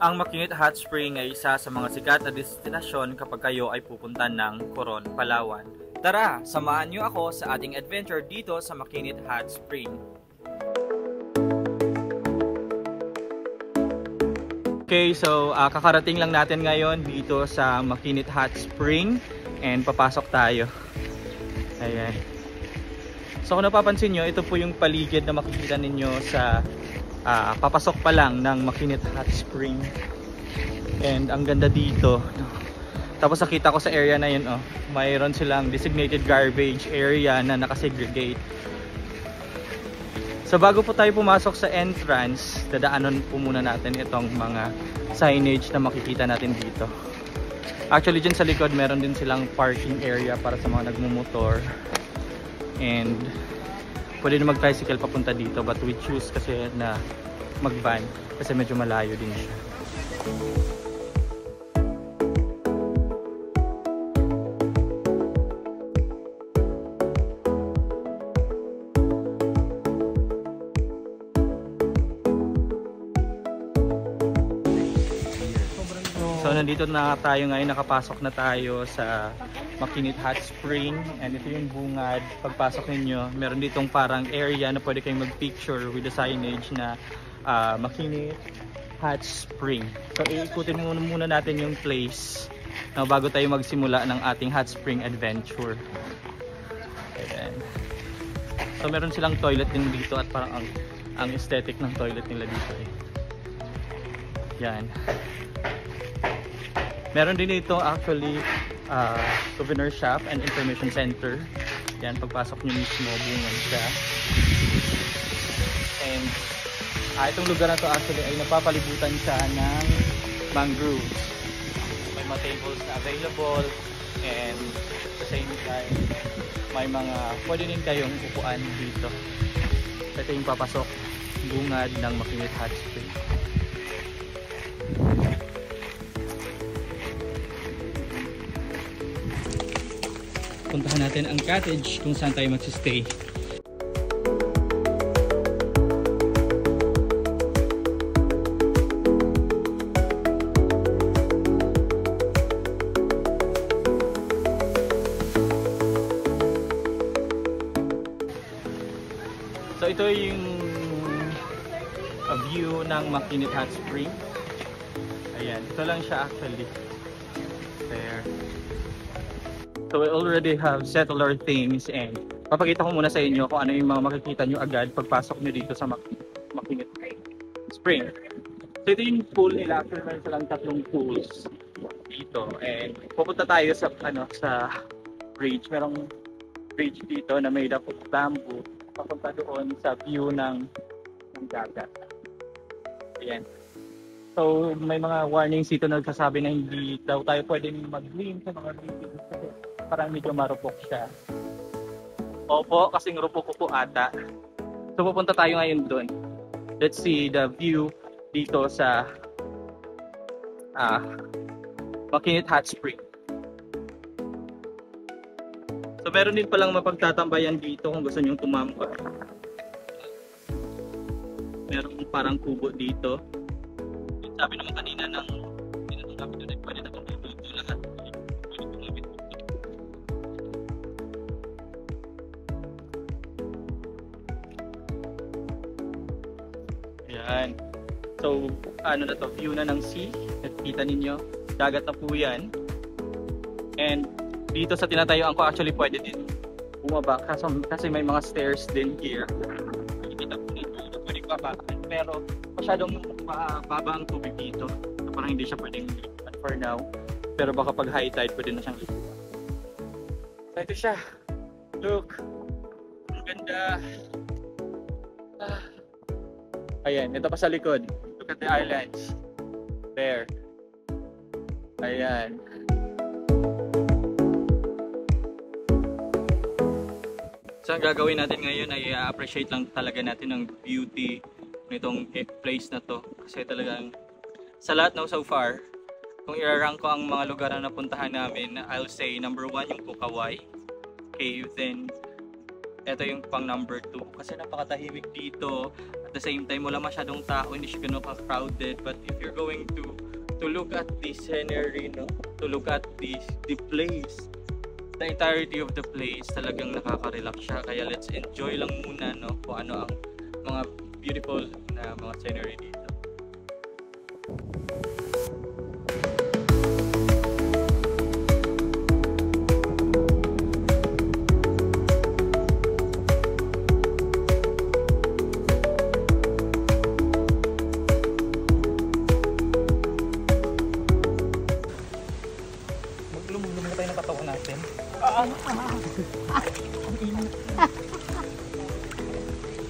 Ang Makinit Hot Spring ay isa sa mga sikat na destinasyon kapag kayo ay pupunta ng Coron, Palawan. Tara, samahan niyo ako sa ating adventure dito sa Makinit Hot Spring. Okay, so kakarating lang natin ngayon dito sa Makinit Hot Spring and papasok tayo. Ayan. So kung napapansin nyo, ito po yung paligid na makikita ninyo sa papasok pa lang ng Makinit Hot Spring. And ang ganda dito. Tapos nakita ko sa area na yun, mayroon silang designated garbage area na nakasegregate. So bago po tayo pumasok sa entrance, dadaanan po muna natin itong mga signage na makikita natin dito. Actually dyan sa likod meron din silang parking area para sa mga nagmumotor. And pwede na mag-tricycle papunta dito, but we choose kasi na mag-van kasi medyo malayo din siya. So nandito na tayo ngayon, nakapasok na tayo sa Makinit Hot Spring, and ito yung bungad. Pagpasok ninyo, meron ditong parang area na pwede kayong mag-picture with the signage na Makinit Hot Spring. So iikutin muna natin yung place bago tayo magsimula ng ating hot spring adventure. Ayan. So meron silang toilet din dito at parang ang aesthetic ng toilet nila dito Yan. Meron din dito actually souvenir shop and information center. Yan, pagpasok nyo mismo, bungan siya. And itong lugar na to actually ay napapalibutan siya ng mangroves. May mga tables na available, and at the same time may mga pwede din kayong upuan dito. Ito yung papasok bungad ng Makinit Hot Spring. Puntahan natin ang cottage kung saan tayo magsistay. So ito yung view ng Makinit Hot Spring. Ayan, ito lang siya actually. There. So we already have settled our things, and papakita ko muna sa inyo kung ano yung mga makikita nyo agad pagpasok nyo dito sa Makinit Spring. So ito yung pool nila. Actually meron silang tatlong pools dito, and pupunta tayo sa sa bridge. Merong bridge dito na made up of bamboo papunta doon sa view ng dagat. Ayan. So may mga warnings dito na nagsasabi na hindi daw tayo pwedeng mag-lean sa mga buildings kasi parang medyo marupok siya. Opo, kasing rupok po ata. So pupunta tayo ngayon doon. Let's see the view dito sa Makinit Hot Spring. So meron din palang mapagtatambayan dito kung gusto nyo tumambay. Meron parang kubo dito. Sabi naman kanina ng pinatungkapit doon ay pwede na kung dito lahat. Ayan. So ano na to, view na ng sea. Nakikita ninyo, dagat na po yan. And dito sa tinatayuan ko actually pwede din bumaba kasi may mga stairs din here. Nakikita po dito, pwede babaan, pero masyadong baba ang tubig dito. So, parang hindi siya pwedeng lipat for now. Pero baka pag high tide pwede na siyang lipat. So ito siya. Look. Ang ganda. Ayan, ito pa sa likod. Look at the islands. There. Ayan. So ang gagawin natin ngayon ay appreciate lang talaga natin ang beauty nitong place na to. Kasi talagang sa lahat na so far, kung i-rank ko ang mga lugar na napuntahan namin, I'll say number 1 yung Pukawai Cave, then ito yung pang number 2 kasi napakatahimik dito at At the same time, wala masyadong tao, hindi siya ganun ka-crowded. But if you're going to look at the scenery, no? To look at the place, the entirety of the place, talagang nakaka-relax siya. Kaya let's enjoy lang muna, no? Kung ano ang mga beautiful na mga scenery dito. Maglumog na tayo ng katawan natin. Ang init.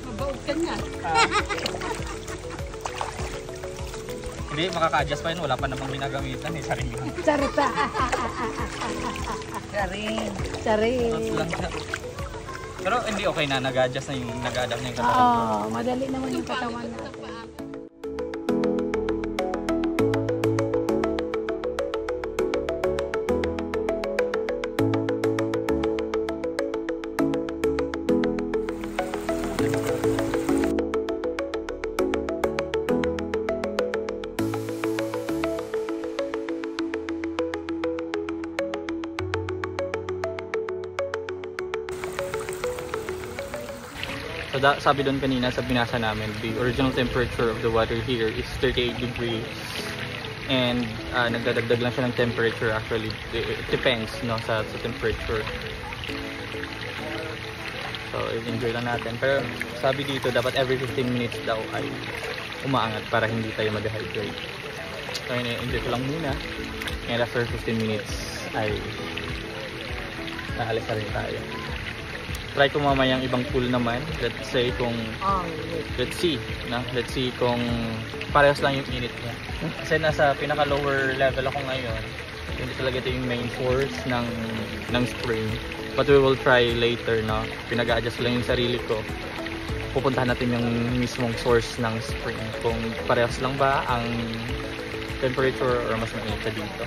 Mabaog ka na. Hindi, makaka-adjust pa yun. Wala pa namang ginagamitan eh. Sarili lang. Charita. Charing. Charing. Thoughts lang siya. Pero hindi okay na. Nag-adjust na yung nag-adapt na yung katawan. Oo, madali naman yung katawan na. So sabi doon kanina sa binasa namin, the original temperature of the water here is 38 degrees. And nagdadagdag lang siya ng temperature actually. It depends no sa temperature. So enjoy lang natin. Pero sabi dito dapat every 15 minutes daw ay umaangat para hindi tayo ma-dehydrate. So enjoy ko lang muna. And after 15 minutes ay aalis na rin tayo. Try ko mamaya yung ibang pool naman. Let's say kung let's see kung parehas lang yung init niya. Kasi nasa pinaka lower level ako ngayon. Hindi talaga ito yung main source ng spring. But we will try later, no. Pinag-a-adjust lang yung sarili ko. Pupuntahan natin yung mismong source ng spring. Kung parehas lang ba ang temperature or mas mainit siya dito.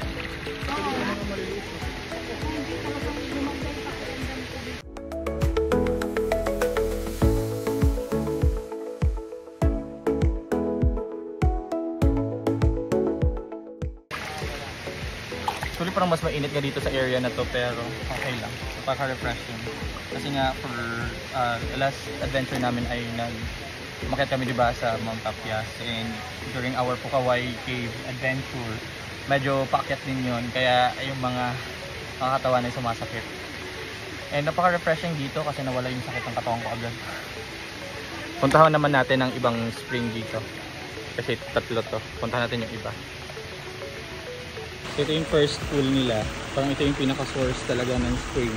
Actually parang mas mainit nga dito sa area na to pero okay lang. Napaka-refreshing. Kasi nga for last adventure namin ay umakyat kami diba sa Mount Tapias, and during our Pukawai Cave adventure medyo paakyat din yun kaya yung mga katawan ay sumasakit. And napaka-refreshing dito kasi nawala yung sakit ng katawan ko agad. Puntahan naman natin ang ibang spring dito. Kasi tatlo to. Puntahan natin yung iba. Ito yung first pool nila. Parang ito yung pinaka-source talaga ng spring.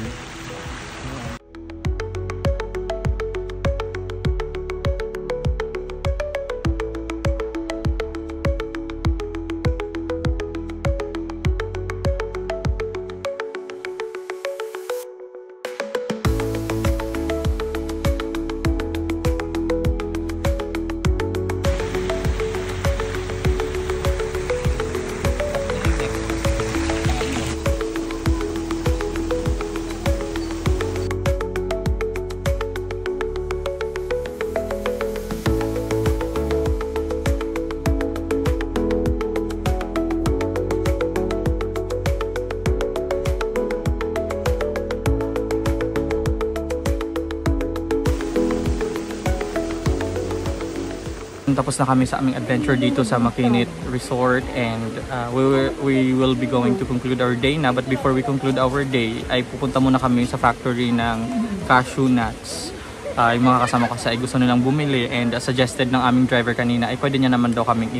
Tapos na kami sa aming adventure dito sa Makinit Resort, and we will be going to conclude our day na. But before we conclude our day ay pupunta muna kami sa factory ng cashew nuts. Yung mga kasama ko sa gusto nilang bumili, and suggested ng aming driver kanina ay pwede niya naman daw kaming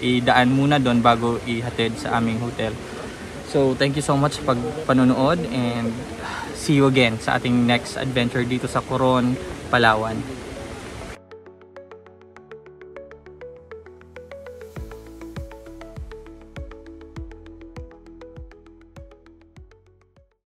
idaan muna doon bago ihatid sa aming hotel. So thank you so much sa panonood, and see you again sa ating next adventure dito sa Coron, Palawan.